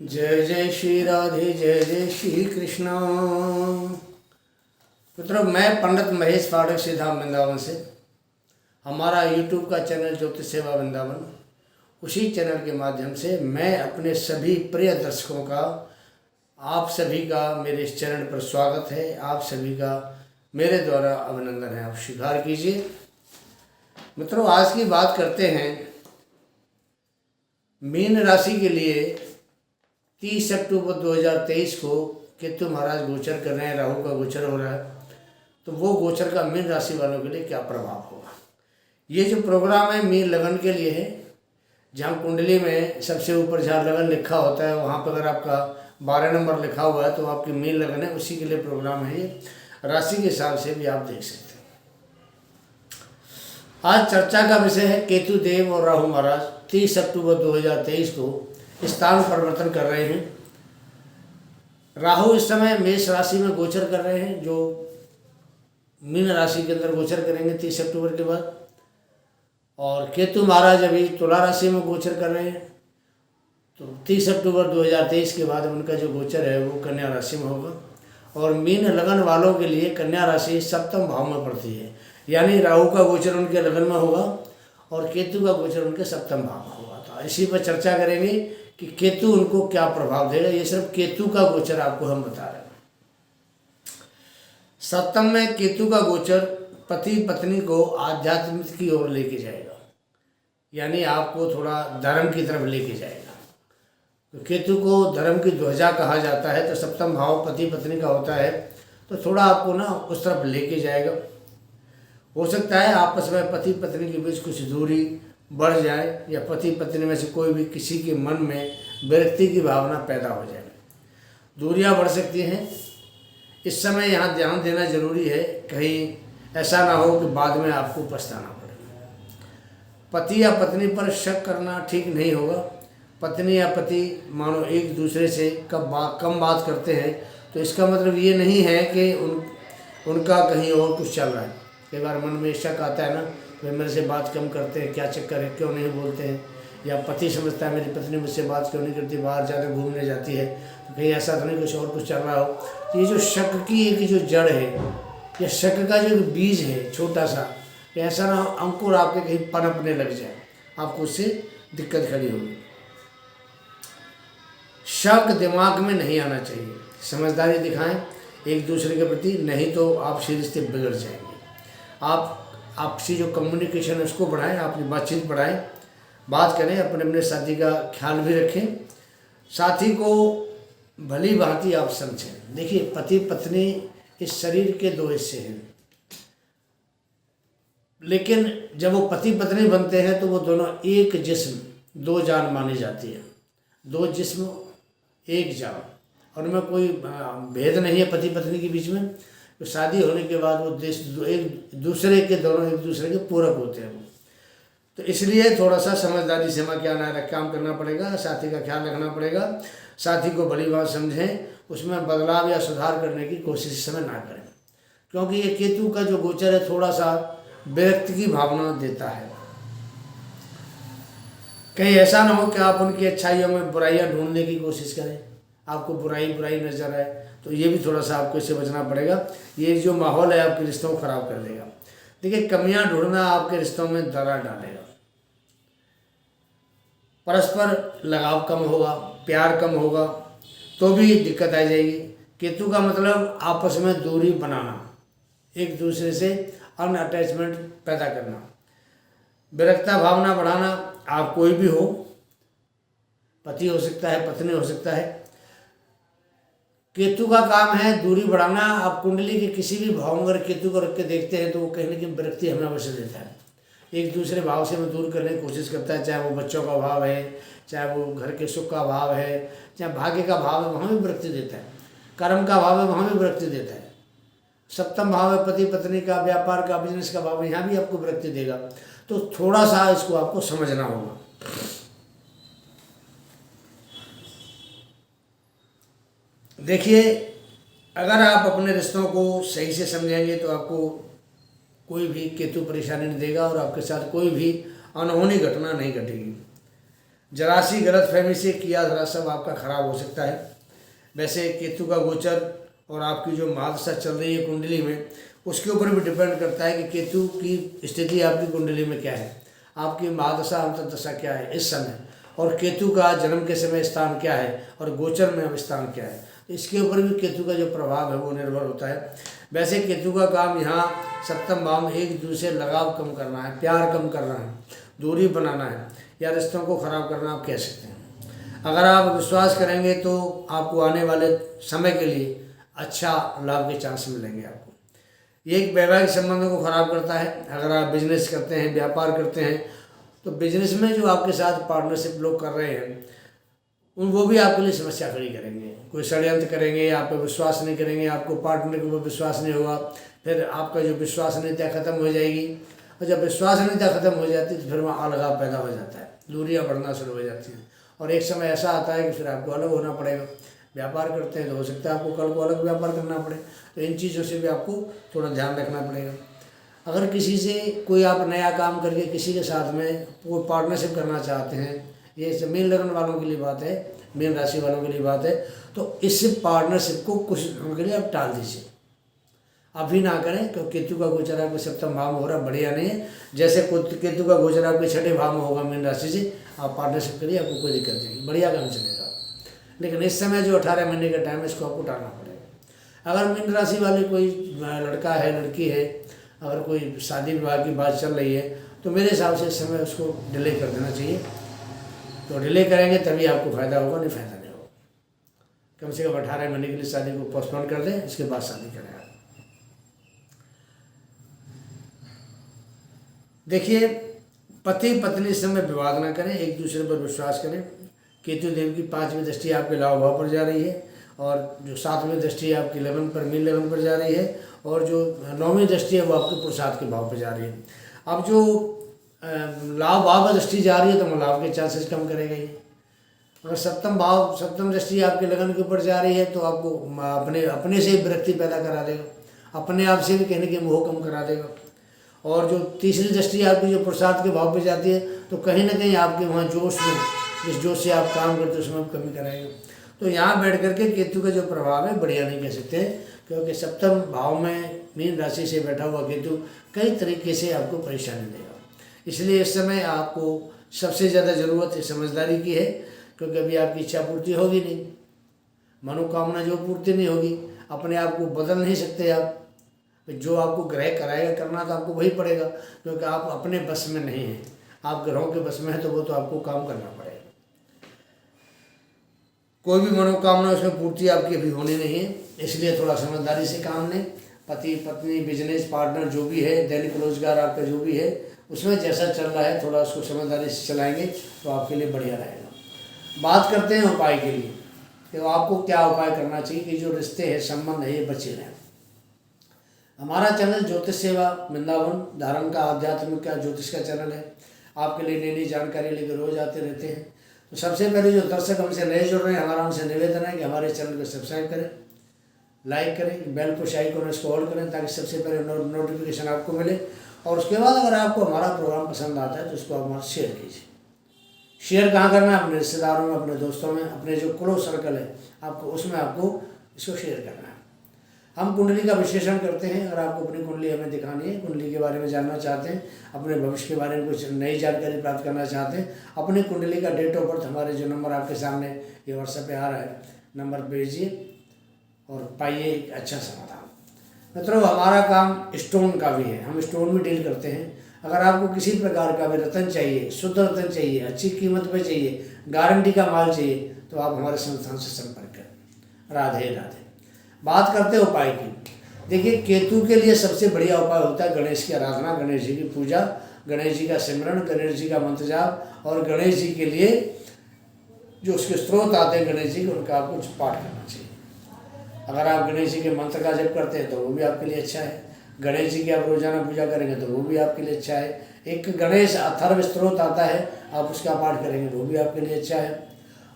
जय जय श्री राधे, जय जय श्री कृष्णा। मित्रों, मैं पंडित महेश पाठक सीधाम वृंदावन से, हमारा यूट्यूब का चैनल ज्योतिष सेवा वृंदावन, उसी चैनल के माध्यम से मैं अपने सभी प्रिय दर्शकों का, आप सभी का मेरे इस चैनल पर स्वागत है। आप सभी का मेरे द्वारा अभिनंदन है, आप स्वीकार कीजिए। मित्रों, आज की बात करते हैं मीन राशि के लिए 30 अक्टूबर 2023 को केतु महाराज गोचर कर रहे हैं, राहु का गोचर हो रहा है। तो वो गोचर का मीन राशि वालों के लिए क्या प्रभाव होगा। ये जो प्रोग्राम है मीन लगन के लिए है, जहाँ कुंडली में सबसे ऊपर जहाँ लगन लिखा होता है वहाँ पर अगर आपका 12 नंबर लिखा हुआ है तो आपकी मीन लगन है, उसी के लिए प्रोग्राम है। ये राशि के हिसाब से भी आप देख सकते हैं। आज चर्चा का विषय है केतु देव और राहु महाराज 30 अक्टूबर 2023 को स्थान परिवर्तन कर रहे हैं। राहु इस समय मेष राशि में गोचर कर रहे हैं, जो मीन राशि के अंदर गोचर करेंगे 30 अक्टूबर के बाद। और केतु महाराज अभी तुला राशि में गोचर कर रहे हैं, तो 30 अक्टूबर 2023 के बाद उनका जो गोचर है वो कन्या राशि में होगा। और मीन लगन वालों के लिए कन्या राशि सप्तम भाव में पड़ती है, यानी राहु का गोचर उनके लगन में होगा और केतु का गोचर उनके सप्तम भाव में होगा। तो इसी पर चर्चा करेंगे कि केतु उनको क्या प्रभाव देगा। ये सिर्फ केतु का गोचर आपको हम बता रहे हैं। सप्तम में केतु का गोचर पति पत्नी को आध्यात्म की ओर लेके जाएगा, यानी आपको थोड़ा धर्म की तरफ लेके जाएगा। तो केतु को धर्म की ध्वजा कहा जाता है, तो सप्तम भाव पति पत्नी का होता है, तो थोड़ा आपको ना उस तरफ लेके जाएगा। हो सकता है आपस में पति पत्नी के बीच कुछ दूरी बढ़ जाए, या पति पत्नी में से कोई भी किसी के मन में विरक्ति की भावना पैदा हो जाए, दूरियां बढ़ सकती हैं। इस समय यहाँ ध्यान देना जरूरी है, कहीं ऐसा ना हो कि बाद में आपको पछताना पड़े। पति या पत्नी पर शक करना ठीक नहीं होगा। पत्नी या पति मानो एक दूसरे से कम बात करते हैं, तो इसका मतलब ये नहीं है कि उनका कहीं और कुछ चल रहा है। कई बार मन में शक आता है ना, वे मेरे से बात कम करते हैं, क्या चक्कर है, क्यों नहीं बोलते हैं। या पति समझता है मेरी पत्नी मुझसे बात क्यों नहीं करती, बाहर ज़्यादा घूमने जाती है, तो कहीं ऐसा तो नहीं कुछ और कुछ चल रहा हो। तो ये जो शक की एक जो जड़ है, या शक का जो बीज है छोटा सा, ऐसा ना अंकुर आपके कहीं पनपने लग जाए, आपको उससे दिक्कत खड़ी होगी। शक दिमाग में नहीं आना चाहिए, समझदारी दिखाएं एक दूसरे के प्रति, नहीं तो आपसे रिश्ते बिगड़ जाएंगे। आप आपसी जो कम्युनिकेशन है उसको बढ़ाएं, आपकी बातचीत बढ़ाएं, बात करें, अपने अपने साथी का ख्याल भी रखें, साथी को भली भांति आप समझें। देखिए, पति पत्नी इस शरीर के दो हिस्से हैं, लेकिन जब वो पति पत्नी बनते हैं तो वो दोनों एक जिस्म दो जान मानी जाती है। दो जिस्म एक जान, और उनमें कोई भेद नहीं है पति पत्नी के बीच में। तो शादी होने के बाद वो एक दूसरे के दोनों एक दूसरे के पूरक होते हैं। तो इसलिए थोड़ा सा समझदारी से काम करना पड़ेगा, साथी का ख्याल रखना पड़ेगा, साथी को भली बात समझें, उसमें बदलाव या सुधार करने की कोशिश इस समय ना करें, क्योंकि ये केतु का जो गोचर है थोड़ा सा विरक्ति की भावना देता है। कहीं ऐसा ना हो कि आप उनकी अच्छाइयों में बुराइयां ढूंढने की कोशिश करें, आपको बुराई नजर आए, तो ये भी थोड़ा सा आपको इससे बचना पड़ेगा। ये जो माहौल है आपके रिश्तों को खराब कर देगा। देखिए, कमियां ढूंढना आपके रिश्तों में दरार डालेगा, परस्पर लगाव कम होगा, प्यार कम होगा, तो भी दिक्कत आ जाएगी। केतु का मतलब आपस में दूरी बनाना, एक दूसरे से अनअटैचमेंट पैदा करना, विरक्ता भावना बढ़ाना। आप कोई भी हो, पति हो सकता है, पत्नी हो सकता है। केतु का काम है दूरी बढ़ाना। आप कुंडली के किसी भी भाव में अगर केतु को रख के देखते हैं तो वो कहीं ना कहीं विरक्ति हमें अवश्य देता है, एक दूसरे भाव से वो दूर करने की कोशिश करता है। चाहे वो बच्चों का भाव है, चाहे वो घर के सुख का भाव है, चाहे भाग्य का भाव है, वहाँ भी विरक्ति देता है। कर्म का भाव है, वहाँ भी विरक्ति देता है। सप्तम भाव है पति पत्नी का, व्यापार का, बिजनेस का भाव है, यहाँ भी आपको विरक्ति देगा। तो थोड़ा सा इसको आपको समझना होगा। देखिए, अगर आप अपने रिश्तों को सही से समझेंगे तो आपको कोई भी केतु परेशानी नहीं देगा और आपके साथ कोई भी अनहोनी घटना नहीं घटेगी। जरा सी गलतफहमी से किया धरा सब आपका खराब हो सकता है। वैसे केतु का गोचर और आपकी जो महादशा चल रही है कुंडली में, उसके ऊपर भी डिपेंड करता है कि केतु की स्थिति आपकी कुंडली में क्या है, आपकी महादशा अंतर्दशा क्या है इस समय, और केतु का जन्म के समय स्थान क्या है और गोचर में अब स्थान क्या है, इसके ऊपर भी केतु का जो प्रभाव है वो निर्भर होता है। वैसे केतु का काम यहाँ सप्तम भाव में एक दूसरे से लगाव कम करना है, प्यार कम करना है, दूरी बनाना है, या रिश्तों को ख़राब करना आप कह सकते हैं। अगर आप विश्वास करेंगे तो आपको आने वाले समय के लिए अच्छा लाभ के चांस मिलेंगे आपको। ये एक वैवाहिक संबंधों को ख़राब करता है। अगर आप बिजनेस करते हैं, व्यापार करते हैं, तो बिजनेस में जो आपके साथ पार्टनरशिप लोग कर रहे हैं वो भी आपके लिए समस्या खड़ी करेंगे, कोई षड्यंत्र करेंगे, आप पे विश्वास नहीं करेंगे, आपको पार्टनर के ऊपर विश्वास नहीं होगा, फिर आपका जो विश्वसनीयता खत्म हो जाएगी, और जब विश्वसनीयता खत्म हो जाती है तो फिर वहाँ अलगाव पैदा हो जाता है, दूरियाँ बढ़ना शुरू हो जाती हैं, और एक समय ऐसा आता है कि फिर आपको अलग होना पड़ेगा। व्यापार करते हैं तो हो सकता है आपको कल को अलग व्यापार करना पड़े, तो इन चीज़ों से भी आपको थोड़ा ध्यान रखना पड़ेगा। अगर किसी से कोई आप नया काम करके किसी के साथ में कोई पार्टनरशिप करना चाहते हैं, ये मीन लग्न वालों के लिए बात है, मीन राशि वालों के लिए बात है, तो इस पार्टनरशिप को कुछ दिनों के लिए आप टाल दीजिए, अभी ना करें, क्योंकि केतु का गोचर आपके सप्तम भाव में हो रहा बढ़िया नहीं है। जैसे केतु का गोचर आपके छठे भाव में होगा मीन राशि से, आप पार्टनरशिप करिए, आपको कोई दिक्कत नहीं, बढ़िया काम चलेगा। लेकिन इस समय जो 18 महीने का टाइम है इसको आपको टालना पड़ेगा। अगर मीन राशि वाले कोई लड़का है, लड़की है, अगर कोई शादी विवाह की बात चल रही है, तो मेरे हिसाब से इस समय उसको डिले कर देना चाहिए। तो डिले करेंगे तभी आपको फ़ायदा होगा, नहीं फ़ायदा नहीं होगा। कम से कम 18 महीने के लिए शादी को पोस्टपोन कर दें, इसके बाद शादी करें आप। देखिए, पति पत्नी इस समय विवाद ना करें, एक दूसरे पर विश्वास करें। केतु देव की 5वीं दृष्टि आपके लाभ भाव पर जा रही है, और जो 7वीं दृष्टि आपकी लगन पर, मीन लगन पर जा रही है, और जो 9वीं दृष्टि है वो आपके पुरुषार्थ के भाव पर जा रही है। अब जो लाभ भाव पर दृष्टि जा रही है तो वो लाभ के चांसेस कम करेगा ये। अगर सप्तम दृष्टि आपके लगन के ऊपर जा रही है तो आपको अपने से विरक्ति पैदा करा देगा, अपने आप से भी कहने के मोह कम करा देगा। और जो तीसरी दृष्टि आपकी जो पुरुषार्थ के भाव पे जाती है तो कहीं ना कहीं आपके वहाँ जोश में, जिस जोश से आप काम करते हैं उसमें कमी कराएगा। तो यहाँ बैठ करके केतु का जो प्रभाव है बढ़िया नहीं कह सकते, क्योंकि सप्तम भाव में मीन राशि से बैठा हुआ केतु कई तरीके से आपको परेशानी देगा। इसलिए इस समय आपको सबसे ज़्यादा ज़रूरत समझदारी की है, क्योंकि अभी आपकी इच्छा पूर्ति होगी नहीं, मनोकामना जो पूर्ति नहीं होगी, अपने आप को बदल नहीं सकते आप। जो आपको ग्रह कराएगा करना तो आपको वही पड़ेगा, क्योंकि आप अपने बस में नहीं हैं, आप ग्रहों के बस में हैं, तो वो तो आपको काम करना पड़ेगा। कोई भी मनोकामना उसमें पूर्ति आपकी अभी होनी नहीं है, इसलिए थोड़ा समझदारी से काम लें। पति पत्नी, बिजनेस पार्टनर जो भी है, दैनिक रोजगार आपका जो भी है, उसमें जैसा चल रहा है थोड़ा उसको समझदारी से चलाएंगे तो आपके लिए बढ़िया रहेगा। बात करते हैं उपाय के लिए कि आपको क्या उपाय करना चाहिए कि जो रिश्ते हैं, संबंध है, ये बचे रहें। हमारा चैनल ज्योतिष सेवा वृंदावन धारण का आध्यात्मिक का ज्योतिष का चैनल है, आपके लिए नई नई जानकारी लेकर रोज आते रहते हैं। तो सबसे पहले जो दर्शक हमसे नए जुड़ रहे हैं, हमारा उनसे निवेदन है कि हमारे चैनल को सब्सक्राइब करें, लाइक करें, बेल पुश आइकन इसको ऑल करें, ताकि सबसे पहले नोटिफिकेशन आपको मिले। और उसके बाद अगर आपको हमारा प्रोग्राम पसंद आता है तो उसको आप शेयर कीजिए। शेयर कहाँ करना है? अपने रिश्तेदारों में, अपने दोस्तों में, अपने जो क्लोज सर्कल है आपको, उसमें आपको इसको शेयर करना है। हम कुंडली का विश्लेषण करते हैं। अगर आपको अपनी कुंडली हमें दिखानी है, कुंडली के बारे में जानना चाहते हैं, अपने भविष्य के बारे में कुछ नई जानकारी प्राप्त करना चाहते हैं, अपनी कुंडली का डेट ऑफ बर्थ हमारे जो नंबर आपके सामने ये व्हाट्सएप पे आ रहा है, नंबर भेजिए और पाइए एक अच्छा समाधान। मित्रों, हमारा काम स्टोन का भी है, हम स्टोन में डील करते हैं। अगर आपको किसी प्रकार का भी रत्न चाहिए, शुद्ध रत्न चाहिए, अच्छी कीमत पे चाहिए, गारंटी का माल चाहिए, तो आप हमारे संस्थान से संपर्क करें। राधे राधे। बात करते हैं उपाय की। देखिए, केतु के लिए सबसे बढ़िया उपाय होता है गणेश की आराधना, गणेश जी की पूजा, गणेश जी का सिमरन, गणेश जी का मंत्र जाप, और गणेश जी के लिए जो उसके स्त्रोत आते हैं गणेश जी के, उनका आपको पाठ करना चाहिए। अगर आप गणेश जी के मंत्र का जप करते हैं तो वो भी आपके लिए अच्छा है। गणेश जी की आप रोजाना पूजा करेंगे तो वो भी आपके लिए अच्छा है। एक गणेश अथर्व स्त्रोत आता है, आप उसका पाठ करेंगे वो भी आपके लिए अच्छा है।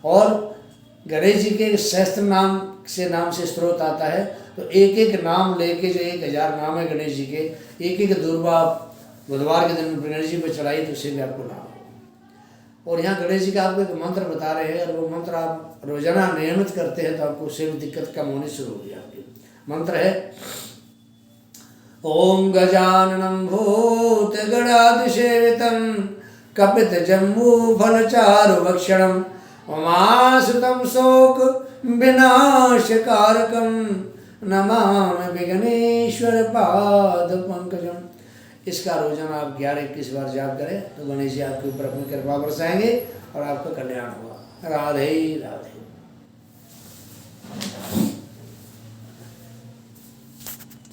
और गणेश जी के सहस्त्र नाम से स्त्रोत आता है, तो एक एक नाम लेके, जो 1000 नाम है गणेश जी के, एक एक दूर्वा आप बुधवार के दिन गणेश जी पर चढ़ाइए तो उससे भी आपको लाभ होगा। और यहाँ गणेश जी का आपको एक मंत्र बता रहे हैं, और वो मंत्र आप रोजाना नियमित करते हैं तो आपको उससे भी दिक्कत कम होनी शुरू होगी आपकी। मंत्र है ओम गजाननं भूतगणाधिसेवितं कपितजम्बूफलचारुभक्षणं उमासुतं शोकविनाशकारकं नमामि विघ्नेश्वर पादपंकजं। इसका रोजाना आप 11-21 बार जाप करें तो गणेश जी आपके ऊपर अपनी कृपा बरसाएंगे और आपका कल्याण होगा। राधे राधे।